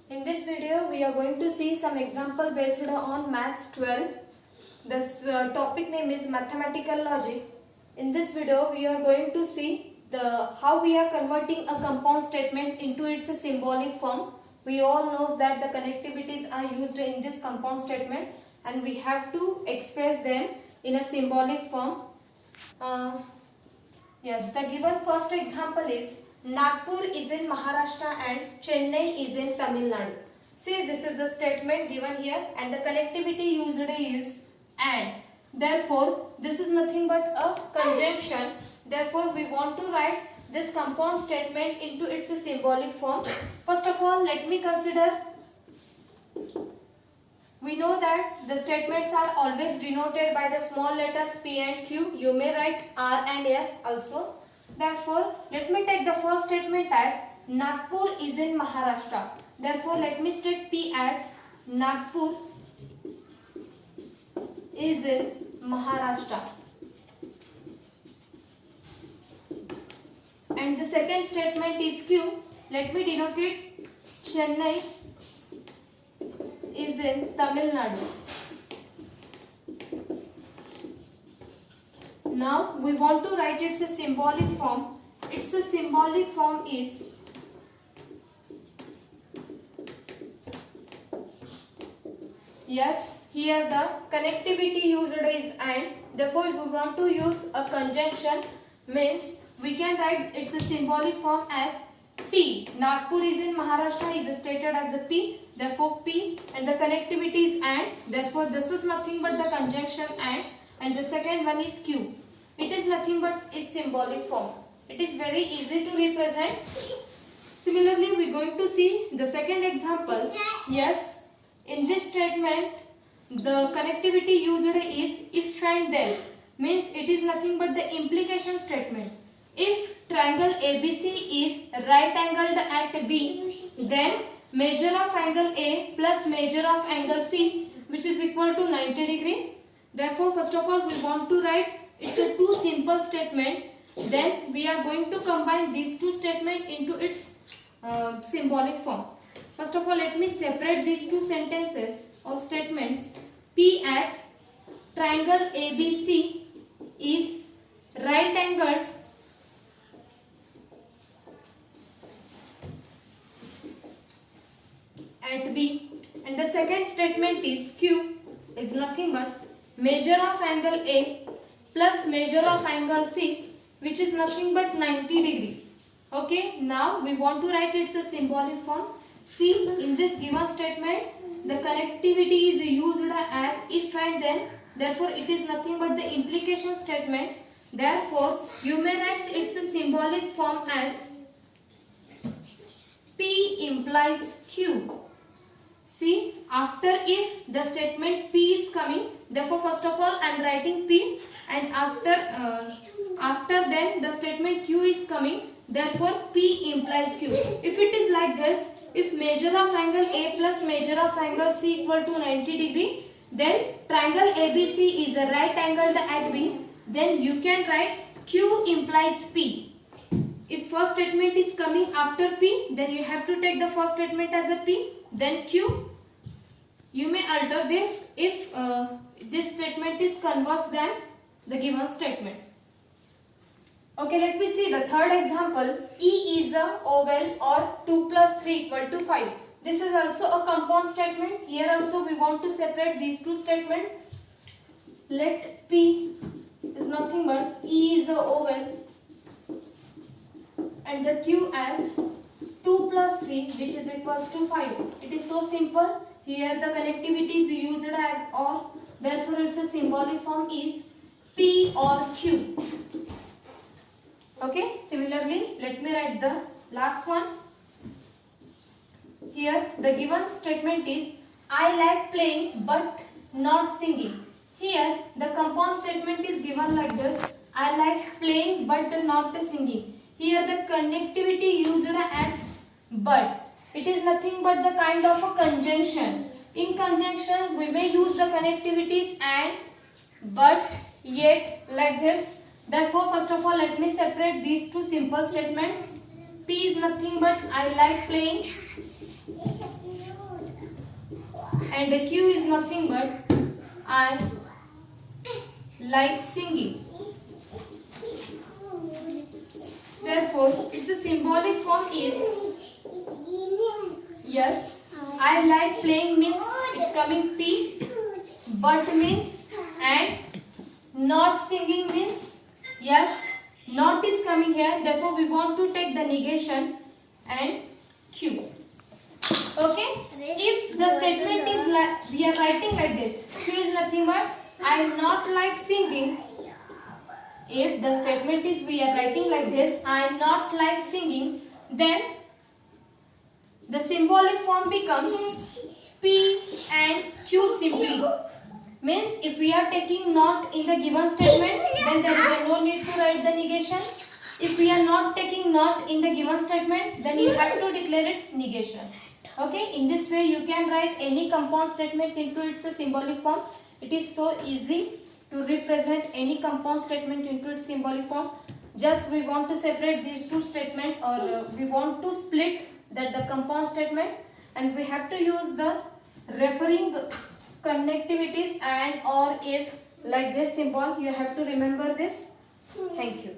In this video, we are going to see some example based on Maths 12. This topic name is Mathematical Logic. In this video, we are going to see how we are converting a compound statement into its symbolic form. We all know that the connectivities are used in this compound statement and we have to express them in a symbolic form. Yes, the given first example is Nagpur is in Maharashtra and Chennai is in Tamil Nadu. See, this is the statement given here and the connectivity used is and. Therefore, this is nothing but a conjunction. Therefore, we want to write this compound statement into its symbolic form. First of all, let me consider. We know that the statements are always denoted by the small letters P and Q. You may write R and S also. Therefore, let me take the first statement as Nagpur is in Maharashtra. Therefore, let me state P as Nagpur is in Maharashtra. And the second statement is Q. Let me denote it Chennai is in Tamil Nadu. Now we want to write its symbolic form. Its symbolic form is yes, here the connectivity used is and. Therefore, if we want to use a conjunction, means we can write its symbolic form as P. Nagpur is in Maharashtra is stated as a P. Therefore, P and the connectivity is and. Therefore, this is nothing but the conjunction and the second one is Q. It is nothing but its symbolic form. It is very easy to represent. Similarly, we are going to see the second example. Yes, in this statement, the connectivity used is if and then. Means it is nothing but the implication statement. If triangle ABC is right angled at B, then measure of angle A plus measure of angle C, which is equal to 90 degree. Therefore, first of all, we want to write it's a two simple statement. Then we are going to combine these two statements into its symbolic form. First of all, let me separate these two sentences or statements. P as triangle ABC is right angled at B, and the second statement is Q is nothing but measure of angle A plus measure of angle C, which is nothing but 90 degree. Okay, now we want to write its symbolic form. See, in this given statement, the connectivity is used as if and then. Therefore, it is nothing but the implication statement. Therefore, you may write its symbolic form as P implies Q. See, after if the statement P is coming, therefore first of all I am writing P, and after then the statement Q is coming, therefore P implies Q. If it is like this, if measure of angle A plus measure of angle C equal to 90 degree, then triangle ABC is a right angled at B, then you can write Q implies P. If first statement is coming after P, then you have to take the first statement as a P, then Q. You may alter this if this statement is converse than the given statement. Okay, let me see the third example. E is a oval or 2 plus 3 equal to 5. This is also a compound statement. Here also we want to separate these two statements. Let P is nothing but E is a oval and the Q as 2 plus 3, which is equals to 5. It is so simple. Here the connectivity is used as or. Therefore, its symbolic form is P or Q. Okay. Similarly, let me write the last one. Here the given statement is I like playing but not singing. Here the compound statement is given like this. I like playing but not singing. Here the connectivity used as but. It is nothing but the kind of a conjunction. In conjunction, we may use the connectivities and, but, yet, like this. Therefore, first of all, let me separate these two simple statements. P is nothing but I like playing. and the Q is nothing but I like singing. Therefore, its symbolic form is yes. I like playing means it coming P, but means and not singing means yes. Not is coming here. Therefore, we want to take the negation and Q. Okay. If the statement is like we are writing like this, Q is nothing but I not like singing. If the statement is we are writing like this, I not like singing, then the symbolic form becomes P and Q simply. Means if we are taking not in the given statement, then there is no need to write the negation. If we are not taking not in the given statement, then you have to declare its negation. Okay, in this way you can write any compound statement into its symbolic form. It is so easy to represent any compound statement into its symbolic form. Just we want to separate these two statements, or we want to split that the compound statement, and we have to use the referring connectivities and or if like this symbol. You have to remember this. Thank you.